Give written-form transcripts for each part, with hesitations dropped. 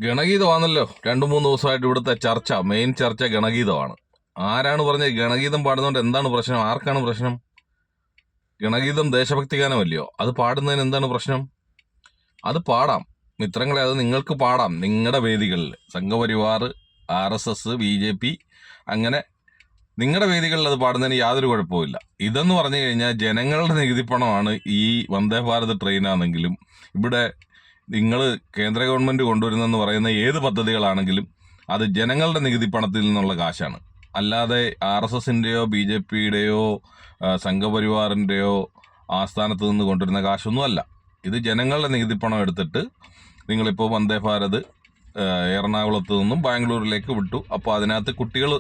ഗണഗീതമാണല്ലോ 2-3 ദിവസമായിട്ട് ഇവിടുത്തെ ചർച്ച, മെയിൻ ചർച്ച ഗണഗീതമാണ്. ആരാണ് പറഞ്ഞത് ഗണഗീതം പാടുന്നതുകൊണ്ട് എന്താണ് പ്രശ്നം? ആർക്കാണ് പ്രശ്നം? ഗണഗീതം ദേശഭക്തി ഗാനമല്ലയോ? അത് പാടുന്നതിന് എന്താണ് പ്രശ്നം? അത് പാടാം മിത്രങ്ങളെ, അത് നിങ്ങൾക്ക് പാടാം നിങ്ങളുടെ വേദികളിൽ. സംഘപരിവാർ, RSS, BJP, അങ്ങനെ നിങ്ങളുടെ വേദികളിൽ അത് പാടുന്നതിന് യാതൊരു കുഴപ്പമില്ല. ഇതെന്ന് പറഞ്ഞു കഴിഞ്ഞാൽ ജനങ്ങളുടെ നികുതിപ്പണമാണ്. ഈ വന്ദേ ഭാരത് ട്രെയിനാണെങ്കിലും ഇവിടെ നിങ്ങൾ കേന്ദ്ര ഗവൺമെന്റ് കൊണ്ടുവരുന്നെന്ന് പറയുന്ന ഏത് പദ്ധതികളാണെങ്കിലും അത് ജനങ്ങളുടെ നികുതിപ്പണത്തിൽ നിന്നുള്ള കാശാണ്. അല്ലാതെ RSSന്റെയോ BJPയുടെയോ സംഘപരിവാറിന്റെയോ ആസ്ഥാനത്ത് നിന്ന് കൊണ്ടുവരുന്ന കാശൊന്നുമല്ല. ഇത് ജനങ്ങളുടെ നികുതിപ്പണം എടുത്തിട്ട് നിങ്ങളിപ്പോൾ വന്ദേ ഭാരത് എറണാകുളത്ത് നിന്നും ബാംഗ്ലൂരിലേക്ക് വിട്ടു. അപ്പോൾ അതിനകത്ത് കുട്ടികൾ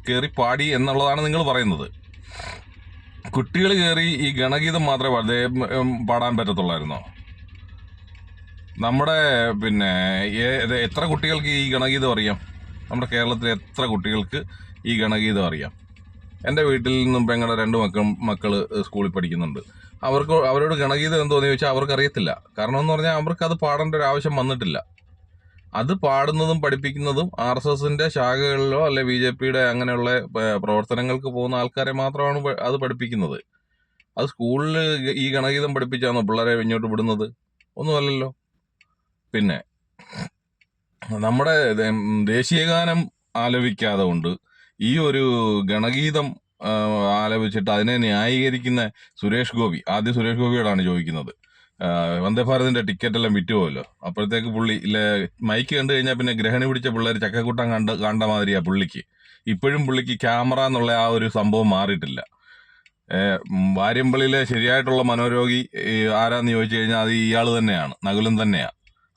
കയറി പാടി എന്നുള്ളതാണ് നിങ്ങൾ പറയുന്നത്. കുട്ടികൾ കയറി ഈ ഗണഗീതം മാത്രമേ പാടാൻ പറ്റത്തുള്ളായിരുന്നോ? നമ്മുടെ എത്ര കുട്ടികൾക്ക് ഈ ഗണഗീതം അറിയാം? നമ്മുടെ കേരളത്തിലെ എത്ര കുട്ടികൾക്ക് ഈ ഗണഗീതം അറിയാം? എൻ്റെ വീട്ടിൽ നിന്നും പെങ്ങളുടെ 2 മക്കള് സ്കൂളിൽ പഠിക്കുന്നുണ്ട്. അവരോട് ഗണഗീതം എന്തോന്ന് ചോദിച്ചാൽ അവർക്ക് അറിയത്തില്ല. കാരണം എന്ന് പറഞ്ഞാൽ അവർക്ക് അത് പാടേണ്ട ഒരു ആവശ്യം വന്നിട്ടില്ല. അത് പാടുന്നതും പഠിപ്പിക്കുന്നതും RSSന്റെ ശാഖകളിലോ അല്ലെ BJPയുടെ അങ്ങനെയുള്ള പ്രവർത്തനങ്ങൾക്ക് പോകുന്ന ആൾക്കാരെ മാത്രമാണ് അത് പഠിപ്പിക്കുന്നത്. അത് സ്കൂളിൽ ഈ ഗണഗീതം പഠിപ്പിച്ചാണോ പിള്ളേരെ ഇങ്ങോട്ട് വിടുന്നത്? ഒന്നുമല്ലല്ലോ. പിന്നെ നമ്മുടെ ദേശീയഗാനം ആലപിക്കാതെ കൊണ്ട് ഈ ഒരു ഗണഗീതം ആലപിച്ചിട്ട് അതിനെ ന്യായീകരിക്കുന്ന സുരേഷ് ഗോപി. ആദ്യം സുരേഷ് ഗോപിയോടാണ് ചോദിക്കുന്നത്. വന്ദേ ഭാരതിന്റെ ടിക്കറ്റ് എല്ലാം വിറ്റുപോയല്ലോ. അപ്പോഴത്തേക്ക് പുള്ളി മൈക്ക് കണ്ടു കഴിഞ്ഞാൽ പിന്നെ ഗ്രഹണി പിടിച്ച പിള്ളേർ ചക്കക്കൂട്ടം കണ്ട മാതിരിയാ പുള്ളിക്ക്. ഇപ്പോഴും പുള്ളിക്ക് ക്യാമറ എന്നുള്ള ആ ഒരു സംഭവം മാറിയിട്ടില്ല. വാര്യമ്പള്ളിയിലെ ശരിയായിട്ടുള്ള മനോരോഗി ആരാന്ന് ചോദിച്ചു കഴിഞ്ഞാൽ അത് ഇയാൾ തന്നെയാണ്, നകുലൻ തന്നെയാ.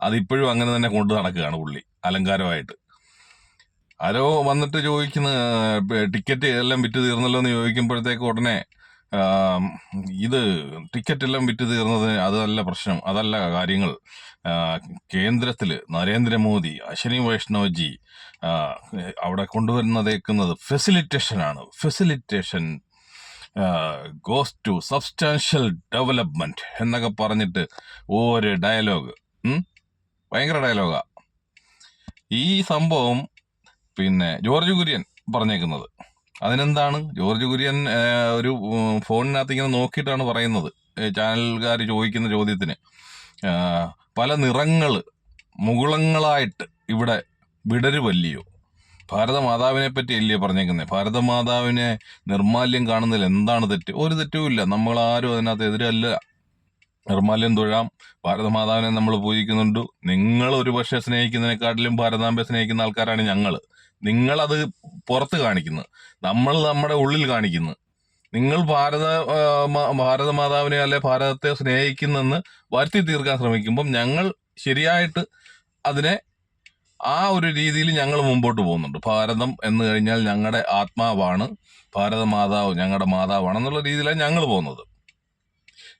അതിപ്പോഴും അങ്ങനെ തന്നെ കൊണ്ടു നടക്കുകയാണ് പുള്ളി അലങ്കാരമായിട്ട്. ആരോ വന്നിട്ട് ചോദിക്കുന്ന ടിക്കറ്റ് എല്ലാം വിറ്റ് തീർന്നല്ലോ എന്ന് ചോദിക്കുമ്പോഴത്തേക്ക് ഉടനെ ഇത് ടിക്കറ്റ് എല്ലാം വിറ്റ് തീർന്നത് അതല്ല പ്രശ്നം, അതല്ല കാര്യങ്ങൾ. കേന്ദ്രത്തില് നരേന്ദ്രമോദി, അശ്വിനി വൈഷ്ണവ്ജി അവിടെ കൊണ്ടുവരുന്നതേക്കുന്നത് ഫെസിലിറ്റേഷനാണ്. Facilitation goes to substantial development എന്നൊക്കെ പറഞ്ഞിട്ട് ഒരു ഡയലോഗ്, ഭയങ്കര ഡയലോഗാ ഈ സംഭവം. ജോർജ് കുര്യൻ പറഞ്ഞേക്കുന്നത് അതിനെന്താണ്? ജോർജ് കുര്യൻ ഒരു ഫോണിനകത്ത് ഇങ്ങനെ നോക്കിയിട്ടാണ് പറയുന്നത്. ചാനലുകാർ ചോദിക്കുന്ന ചോദ്യത്തിന് പല നിറങ്ങൾ മുകുളങ്ങളായിട്ട് ഇവിടെ വിടരുവല്ലയോ? ഭാരതമാതാവിനെ പറ്റി അല്ലയോ പറഞ്ഞേക്കുന്നത്? ഭാരതമാതാവിനെ നിർമാല്യം കാണുന്നതിൽ എന്താണ് തെറ്റ്? ഒരു തെറ്റുമില്ല. നമ്മളാരും അതിനകത്ത് എതിരല്ല. നിർമാല്യം തൊഴാം, ഭാരതമാതാവിനെ നമ്മൾ പൂജിക്കുന്നുണ്ട്. നിങ്ങൾ ഒരു പക്ഷെ സ്നേഹിക്കുന്നതിനെക്കാട്ടിലും ഭാരതാംബയെ സ്നേഹിക്കുന്ന ആൾക്കാരാണ് ഞങ്ങൾ. നിങ്ങളത് പുറത്ത് കാണിക്കുന്നു, നമ്മൾ നമ്മുടെ ഉള്ളിൽ കാണിക്കുന്നു. നിങ്ങൾ ഭാരതമാതാവിനെ അല്ലെ ഭാരതത്തെ സ്നേഹിക്കുന്നെന്ന് വരുത്തി തീർക്കാൻ ശ്രമിക്കുമ്പം ഞങ്ങൾ ശരിയായിട്ട് അതിനെ ആ ഒരു രീതിയിൽ ഞങ്ങൾ മുമ്പോട്ട് പോകുന്നുണ്ട്. ഭാരതം എന്ന് കഴിഞ്ഞാൽ ഞങ്ങളുടെ ആത്മാവാണ്, ഭാരതമാതാവ് ഞങ്ങളുടെ മാതാവാണെന്നുള്ള രീതിയിലാണ് ഞങ്ങൾ പോകുന്നത്.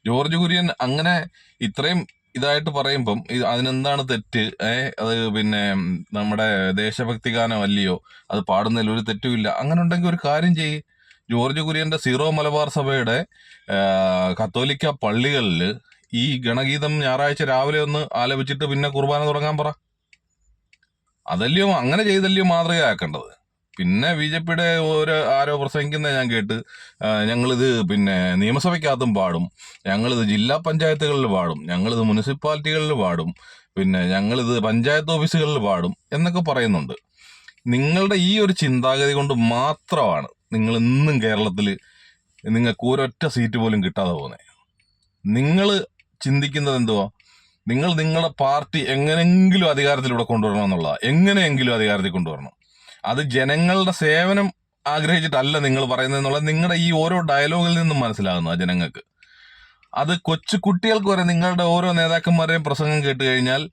ജോർജ് കുര്യൻ അങ്ങനെ ഇത്രയും ഇതായിട്ട് പറയുമ്പം അതിനെന്താണ് തെറ്റ്? അത് നമ്മുടെ ദേശഭക്തി ഗാനം അല്ലയോ? അത് പാടുന്നതിൽ ഒരു തെറ്റുമില്ല. അങ്ങനെ ഉണ്ടെങ്കിൽ ഒരു കാര്യം ചെയ്യ്. ജോർജ് കുര്യന്റെ സീറോ മലബാർ സഭയുടെ കത്തോലിക്ക പള്ളികളിൽ ഈ ഗണഗീതം ഞായറാഴ്ച രാവിലെ ഒന്ന് ആലപിച്ചിട്ട് പിന്നെ കുർബാന തുടങ്ങാൻ പറ. അതല്ലയോ, അങ്ങനെ ചെയ്തല്ലയോ മാതൃകയാക്കേണ്ടത്. പിന്നെ BJPയുടെ ആരോ പ്രസംഗിക്കുന്നത് ഞാൻ കേട്ട്, ഞങ്ങളിത് നിയമസഭയ്ക്കകത്തും പാടും, ഞങ്ങളിത് ജില്ലാ പഞ്ചായത്തുകളിൽ പാടും, ഞങ്ങളിത് മുനിസിപ്പാലിറ്റികളിൽ പാടും, ഞങ്ങളിത് പഞ്ചായത്ത് ഓഫീസുകളിൽ പാടും എന്നൊക്കെ പറയുന്നുണ്ട്. നിങ്ങളുടെ ഈ ഒരു ചിന്താഗതി കൊണ്ട് മാത്രമാണ് നിങ്ങൾ ഇന്നും കേരളത്തിൽ നിങ്ങൾക്ക് ഒരൊറ്റ സീറ്റ് പോലും കിട്ടാതെ പോകുന്നത്. നിങ്ങൾ ചിന്തിക്കുന്നത് എന്തുവാ? നിങ്ങൾ നിങ്ങളുടെ പാർട്ടി എങ്ങനെയെങ്കിലും അധികാരത്തിലൂടെ കൊണ്ടുവരണം എന്നുള്ളതാണ്. എങ്ങനെയെങ്കിലും അധികാരത്തിൽ കൊണ്ടുവരണം. അത് ജനങ്ങളുടെ സേവനം ആഗ്രഹിച്ചിട്ടല്ല നിങ്ങൾ പറയുന്നതെന്നുള്ളത് നിങ്ങളുടെ ഈ ഓരോ ഡയലോഗിൽ നിന്നും മനസ്സിലാകുന്ന ജനങ്ങൾക്ക്. അത് കൊച്ചു കുട്ടികൾക്ക് വരെ നിങ്ങളുടെ ഓരോ നേതാക്കന്മാരെയും പ്രസംഗം കേട്ട് കഴിഞ്ഞാൽ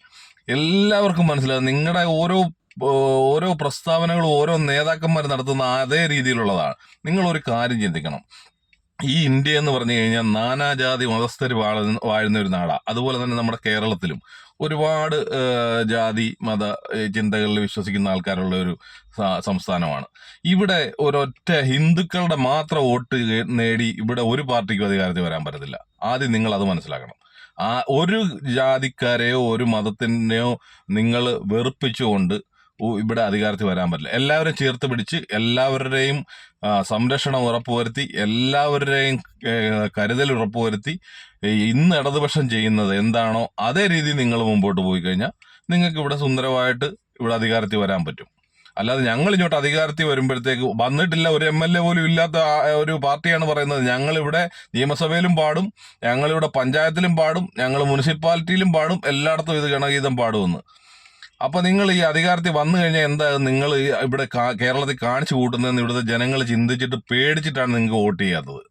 എല്ലാവർക്കും മനസ്സിലാകും. നിങ്ങളുടെ ഓരോ പ്രസ്താവനകളും ഓരോ നേതാക്കന്മാർ നടത്തുന്ന അതേ രീതിയിലുള്ളതാണ്. നിങ്ങൾ ഒരു കാര്യം ചിന്തിക്കണം. ഈ ഇന്ത്യ എന്ന് പറഞ്ഞു കഴിഞ്ഞാൽ നാനാജാതി മതസ്ഥർ വാഴുന്ന ഒരു നാടാണ്. അതുപോലെ തന്നെ നമ്മുടെ കേരളത്തിലും ഒരുപാട് ജാതി മത ചിന്തകളിൽ വിശ്വസിക്കുന്ന ആൾക്കാരുള്ള ഒരു സംസ്ഥാനമാണ്. ഇവിടെ ഒരൊറ്റ ഹിന്ദുക്കളുടെ മാത്രം വോട്ട് നേടി ഇവിടെ ഒരു പാർട്ടിക്കും അധികാരത്തിൽ വരാൻ പറ്റത്തില്ല. ആദ്യം നിങ്ങൾ അത് മനസ്സിലാക്കണം. ആ ഒരു ജാതിക്കാരെയോ ഒരു മതത്തിനെയോ നിങ്ങൾ വെറുപ്പിച്ചുകൊണ്ട് ഇവിടെ അധികാരത്തിൽ വരാൻ പറ്റില്ല. എല്ലാവരും ചേർത്ത് പിടിച്ച് എല്ലാവരുടെയും സംരക്ഷണം ഉറപ്പുവരുത്തി, എല്ലാവരുടെയും കരുതൽ ഉറപ്പുവരുത്തി, ഇന്ന് ഇടതുപക്ഷം ചെയ്യുന്നത് എന്താണോ അതേ രീതിയിൽ നിങ്ങൾ മുമ്പോട്ട് പോയി കഴിഞ്ഞാൽ നിങ്ങൾക്ക് ഇവിടെ സുന്ദരമായിട്ട് ഇവിടെ അധികാരത്തിൽ വരാൻ പറ്റും. അല്ലാതെ ഞങ്ങൾ ഇങ്ങോട്ട് അധികാരത്തിൽ വരുമ്പോഴത്തേക്ക് വന്നിട്ടില്ല, ഒരു MLA പോലും ഇല്ലാത്ത ഒരു പാർട്ടിയാണ് പറയുന്നത് ഞങ്ങളിവിടെ നിയമസഭയിലും പാടും, ഞങ്ങളിവിടെ പഞ്ചായത്തിലും പാടും, ഞങ്ങൾ മുനിസിപ്പാലിറ്റിയിലും പാടും, എല്ലായിടത്തും ഇത് ഗണഗീതം പാടുമെന്ന്. അപ്പൊ നിങ്ങൾ ഈ അധികാരത്തിൽ വന്നു കഴിഞ്ഞാൽ എന്താ നിങ്ങൾ ഇവിടെ കേരളത്തിൽ കാണിച്ചു കൂട്ടുന്നതെന്ന് ഇവിടുത്തെ ജനങ്ങൾ ചിന്തിച്ചിട്ട് പേടിച്ചിട്ടാണ് നിങ്ങൾക്ക് വോട്ട് ചെയ്യാത്തത്.